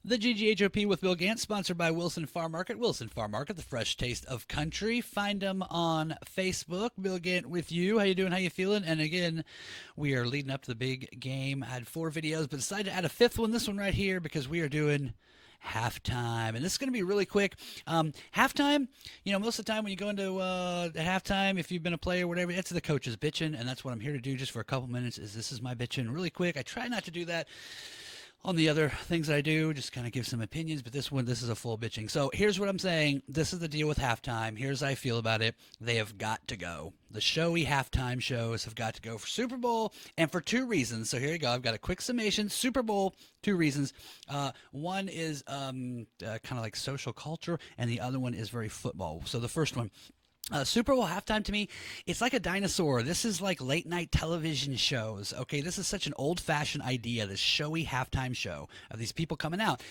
The GGHOP with Bill Gant, sponsored by Wilson Farm Market. Wilson Farm Market, the fresh taste of country. Find them on Facebook. Bill Gant with you. How you doing? How you feeling? And again, we are leading up to the big game. I had 4 videos, but decided to add a 5th one, this one right here, because we are doing halftime. And this is going to be really quick. Halftime, most of the time when you go into halftime, if you've been a player or whatever, that's the coaches bitching, and that's what I'm here to do just for a couple minutes. This is my bitching really quick. I try not to do that on the other things that I do, just kind of give some opinions, but this is a full bitching. So here's what I'm saying. This is the deal with halftime. Here's how I feel about it. They have got to go. The showy halftime shows have got to go for Super Bowl, and for 2 reasons. So here you go. I've got a quick summation. Super Bowl, 2 reasons. One is kind of like social culture, and the other one is very football. So the first one, Super Bowl halftime, to me, it's like a dinosaur. This is like late night television shows. Okay, this is such an old fashioned idea, this showy halftime show of these people coming out,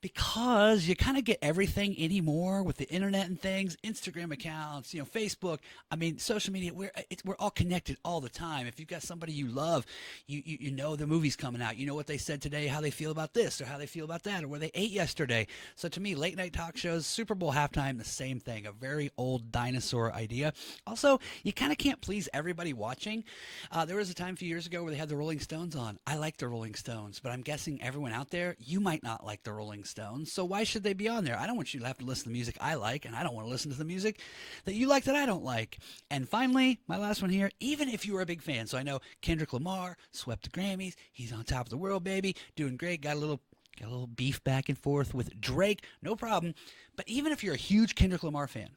because you kind of get everything anymore with the internet and things, Instagram accounts, Facebook. I mean, social media. We're all connected all the time. If you've got somebody you love, you know the movie's coming out. You know what they said today, how they feel about this or how they feel about that, or where they ate yesterday. So to me, late night talk shows, Super Bowl halftime, the same thing. A very old dinosaur idea. Also, you kind of can't please everybody watching. There was a time a few years ago where they had the Rolling Stones on. I like the Rolling Stones, but I'm guessing everyone out there, you might not like the Rolling Stones, so why should they be on there? I don't want you to have to listen to the music I like, and I don't want to listen to the music that you like that I don't like. And finally, my last one here, even if you were a big fan, so I know Kendrick Lamar swept the Grammys, he's on top of the world, baby, doing great, got a little beef back and forth with Drake, no problem. But even if you're a huge Kendrick Lamar fan,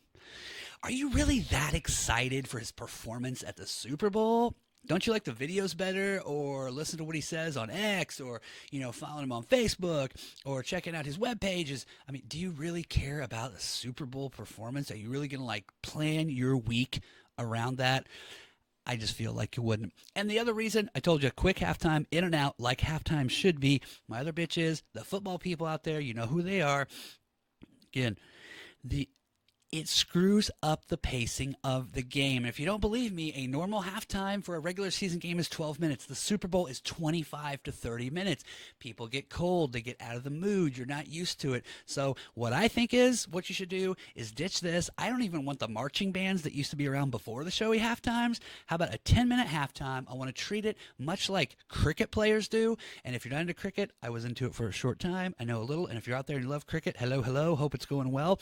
are you really that excited for his performance at the Super Bowl? Don't you like the videos better, or listen to what he says on X, or following him on Facebook, or checking out his web pages? I mean, do you really care about a Super Bowl performance? Are you really going to plan your week around that? I just feel like you wouldn't. And the other reason, I told you, quick halftime, in and out, like halftime should be. My other bitch is the football people out there. You know who they are. Again, it screws up the pacing of the game. And if you don't believe me, a normal halftime for a regular season game is 12 minutes. The Super Bowl is 25 to 30 minutes. People get cold. They get out of the mood. You're not used to it. So what I think is what you should do is ditch this. I don't even want the marching bands that used to be around before the showy halftimes. How about a 10-minute halftime? I want to treat it much like cricket players do. And if you're not into cricket, I was into it for a short time. I know a little. And if you're out there and you love cricket, hello, hello. Hope it's going well.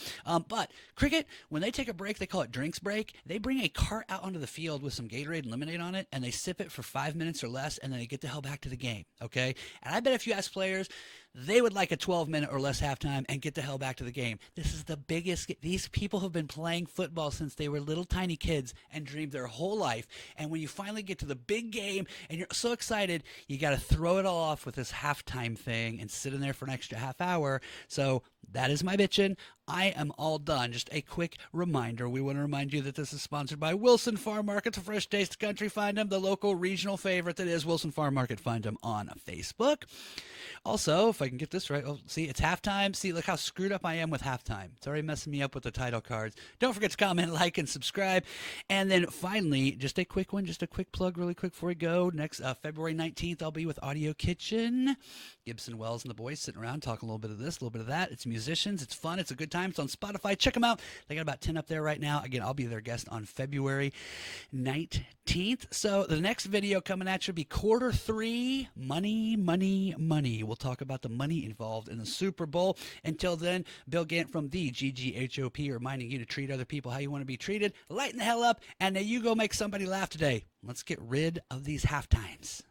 But cricket, when they take a break, they call it drinks break. They bring a cart out onto the field with some Gatorade and lemonade on it, and they sip it for 5 minutes or less, and then they get the hell back to the game, okay? And I bet if you ask players, they would like a 12-minute or less halftime and get the hell back to the game. This is the biggest. These people have been playing football since they were little tiny kids and dreamed their whole life. And when you finally get to the big game and you're so excited, you got to throw it all off with this halftime thing and sit in there for an extra half hour. So that is my bitchin'. I am all done. Just a quick reminder. We want to remind you that this is sponsored by Wilson Farm Market, the fresh taste of country. Find them, the local regional favorite that is Wilson Farm Market. Find them on Facebook. Also, if I can get this right, see, it's halftime. See, look how screwed up I am with halftime. It's already messing me up with the title cards. Don't forget to comment, like, and subscribe. And then finally, just a quick one, just a quick plug really quick before we go. Next February 19th, I'll be with Audio Kitchen. Gibson Wells and the boys sitting around talking a little bit of this, a little bit of that. It's musicians. It's fun. It's a good time. It's on Spotify. Check them out. They got about 10 up there right now. Again, I'll be their guest on February 19th. So the next video coming at you will be Q3, money, money, money. We'll talk about the money involved in the Super Bowl. Until then, Bill Gant from the GGHOP reminding you to treat other people how you want to be treated. Lighten the hell up, and now you go make somebody laugh today. Let's get rid of these halftimes.